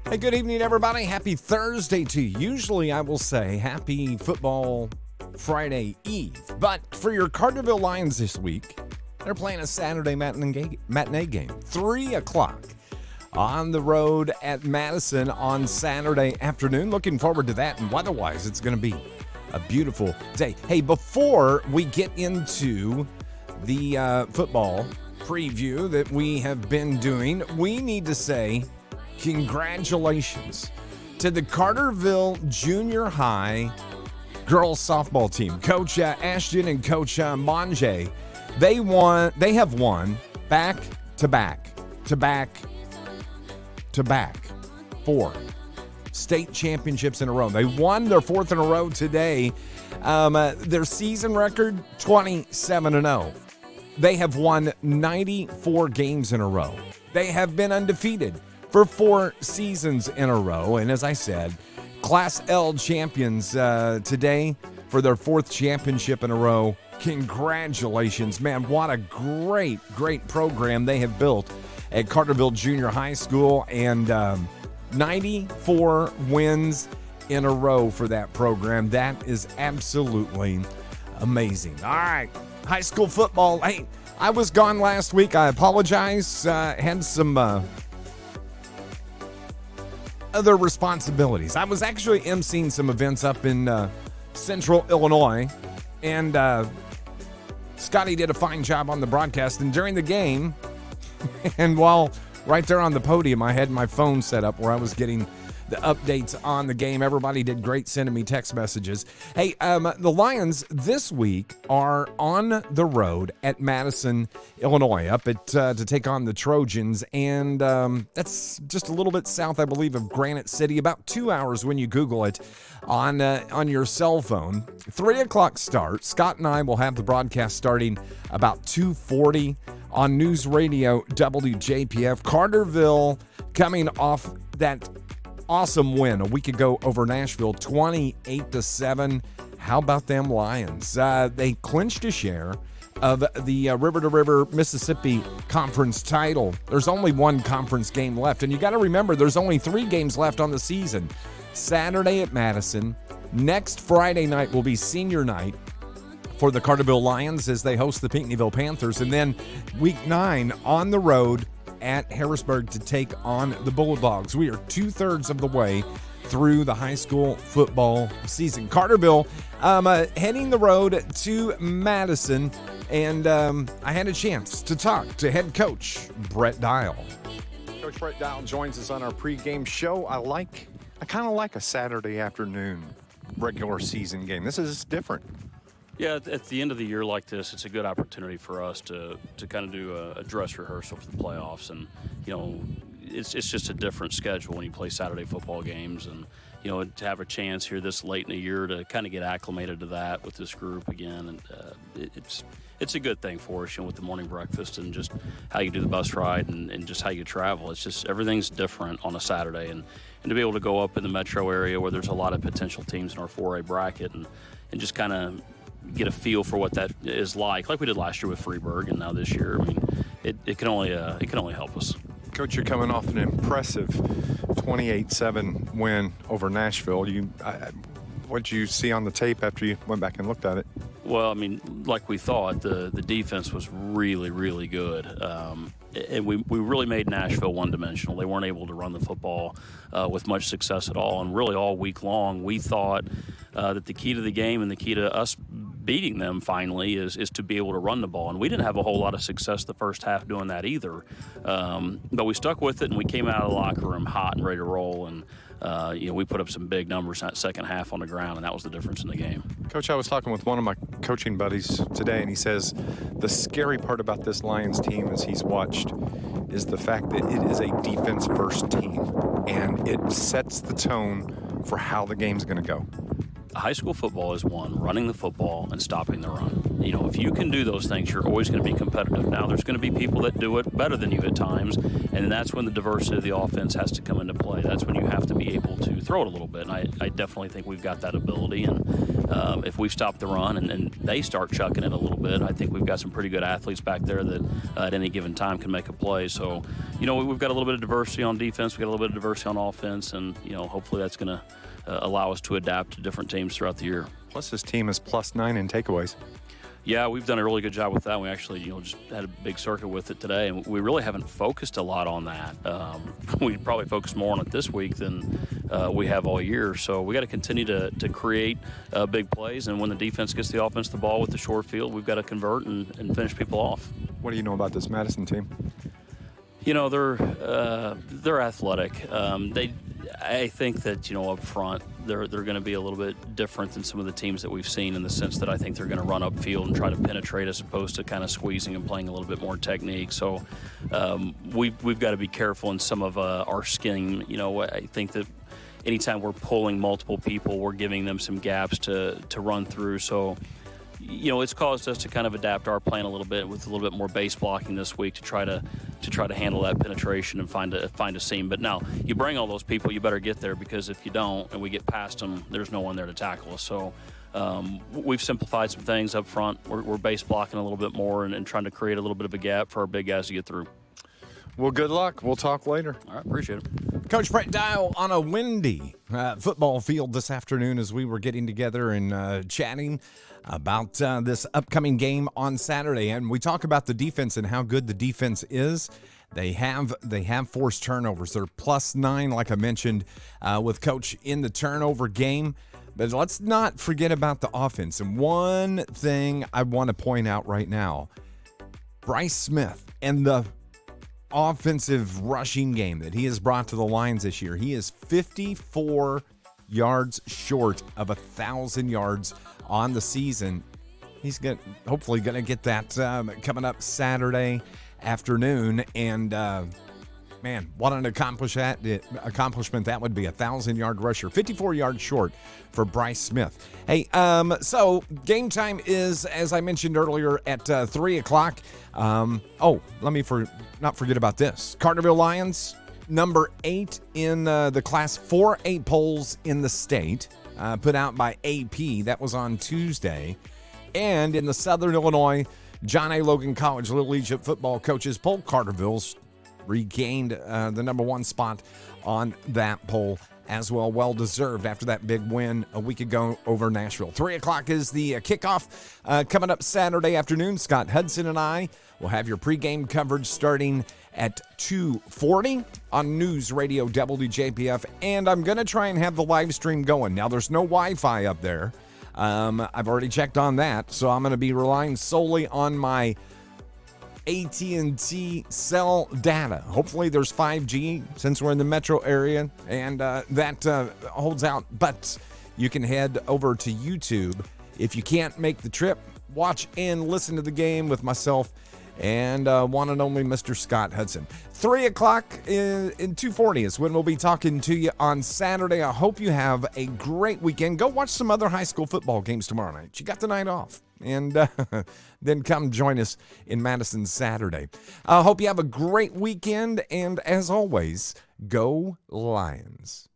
Hey, good evening, everybody. Happy Thursday to you. Usually I will say happy football Friday Eve. But for your Carterville Lions this week, they're playing a Saturday matinee game, 3 o'clock on the road at Madison on Saturday afternoon. Looking forward to that. And weather-wise, it's going to be a beautiful day. Hey, before we get into the football preview that we have been doing, we need to say congratulations to the Carterville Junior High girls softball team. Coach Ashton and Coach Monje, they have won back to back 4 state championships in a row. They won their 4th in a row today. Their season record, 27-0. They have won 94 games in a row. They have been undefeated for 4 seasons in a row. And as I said, Class L champions today for their 4th championship in a row. Congratulations, man. What a great program they have built at Carterville Junior High School. And 94 wins in a row for that program. That is absolutely amazing. All right, high school football. Hey, I was gone last week. I apologize. Had some other responsibilities. I was actually emceeing some events up in central Illinois, and Scotty did a fine job on the broadcast. And during the game, and while right there on the podium, I had my phone set up where I was getting the updates on the game. Everybody did great sending me text messages. Hey, the Lions this week are on the road at Madison, Illinois, up at to take on the Trojans, and that's just a little bit south, I believe, of Granite City, about 2 hours when you Google it on your cell phone. 3 o'clock start. Scott and I will have the broadcast starting about 2:40 on News Radio WJPF. Carterville coming off that awesome win a week ago over Nashville, 28-7. How about them Lions? They clinched a share of the River to River Mississippi Conference title. There's only one conference game left, and you got to remember there's only 3 games left on the season. Saturday at Madison. Next Friday night will be senior night for the Carterville Lions as they host the Pinckneyville Panthers, and then week 9 on the road at Harrisburg to take on the Bulldogs. We are 2/3 of the way through the high school football season. Carterville heading the road to Madison, and I had a chance to talk to head coach Brett Dial. Coach Brett Dial joins us on our pregame show. I kind of like a Saturday afternoon regular season game. This is different. Yeah, at the end of the year like this, it's a good opportunity for us to kind of do a dress rehearsal for the playoffs. And, it's just a different schedule when you play Saturday football games. And, to have a chance here this late in the year to kind of get acclimated to that with this group again. And it's a good thing for us, with the morning breakfast and just how you do the bus ride and just how you travel. It's just everything's different on a Saturday. And to be able to go up in the metro area where there's a lot of potential teams in our 4A bracket and just kind of get a feel for what that is like we did last year with Freeburg, and now this year. I mean, it can only help us. Coach, you're coming off an impressive 28-7 win over Nashville. What did you see on the tape after you went back and looked at it? Well, I mean, like we thought, the defense was really, really good. And we really made Nashville one-dimensional. They weren't able to run the football with much success at all. And really all week long, we thought that the key to the game and the key to us beating them finally is to be able to run the ball. And we didn't have a whole lot of success the first half doing that either. But we stuck with it, and we came out of the locker room hot and ready to roll. And we put up some big numbers in that second half on the ground, and that was the difference in the game. Coach, I was talking with one of my coaching buddies today, and he says the scary part about this Lions team as he's watched is the fact that it is a defense-first team, and it sets the tone for how the game's going to go. high school football is one, running the football and stopping the run. If you can do those things, you're always going to be competitive. Now, there's going to be people that do it better than you at times, and that's when the diversity of the offense has to come into play. That's when you have to be able to throw it a little bit, and I definitely think we've got that ability. And if we stop the run and they start chucking it a little bit, I think we've got some pretty good athletes back there that at any given time can make a play. So, we've got a little bit of diversity on defense, we've got a little bit of diversity on offense, and, hopefully that's going to allow us to adapt to different teams throughout the year. Plus, this team is +9 in takeaways. Yeah, we've done a really good job with that. We actually, just had a big circuit with it today, and we really haven't focused a lot on that. We probably focused more on it this week than we have all year. So we got to continue to create big plays, and when the defense gets the offense the ball with the short field, we've got to convert and finish people off. What do you know about this Madison team? They're athletic. I think that up front they're going to be a little bit different than some of the teams that we've seen, in the sense that I think they're going to run upfield and try to penetrate as opposed to kind of squeezing and playing a little bit more technique. So we've got to be careful in some of our scheme. I think that anytime we're pulling multiple people, we're giving them some gaps to run through. So it's caused us to kind of adapt our plan a little bit with a little bit more base blocking this week to try to handle that penetration and find a seam. But now you bring all those people, you better get there, because if you don't and we get past them, there's no one there to tackle us. So we've simplified some things up front. We're base blocking a little bit more and trying to create a little bit of a gap for our big guys to get through. Well, good luck. We'll talk later. All right, appreciate it. Coach Brett Dial on a windy football field this afternoon as we were getting together and chatting about this upcoming game on Saturday. And we talk about the defense and how good the defense is. They have forced turnovers. They're +9, like I mentioned, with Coach in the turnover game. But let's not forget about the offense. And one thing I want to point out right now, Bryce Smith and the offensive rushing game that he has brought to the Lions this year. He is 54 yards short of 1,000 yards on the season. He's hopefully going to get that coming up Saturday afternoon. And man, what an accomplishment that would be. 1,000-yard rusher, 54 yards short for Bryce Smith. Hey, so game time is, as I mentioned earlier, at 3 o'clock. Let me not forget about this. Carterville Lions, number 8 in the Class 4A polls in the state, put out by AP. That was on Tuesday. And in the Southern Illinois John A. Logan College Little Egypt football coaches poll, Carterville's regained the number 1 spot on that poll as well. Well-deserved after that big win a week ago over Nashville. 3 o'clock is the kickoff coming up Saturday afternoon. Scott Hudson and I will have your pregame coverage starting at 2:40 on News Radio WJPF. And I'm going to try and have the live stream going. Now, there's no Wi-Fi up there. I've already checked on that, so I'm going to be relying solely on my AT&T cell data. Hopefully there's 5G since we're in the metro area, and that holds out. But you can head over to YouTube. If you can't make the trip, watch and listen to the game with myself and one and only Mr. Scott Hudson. 3 o'clock in 2:40 is when we'll be talking to you on Saturday. I hope you have a great weekend. Go watch some other high school football games tomorrow night. You got the night off. And then come join us in Madison Saturday. I hope you have a great weekend. And as always, go Lions.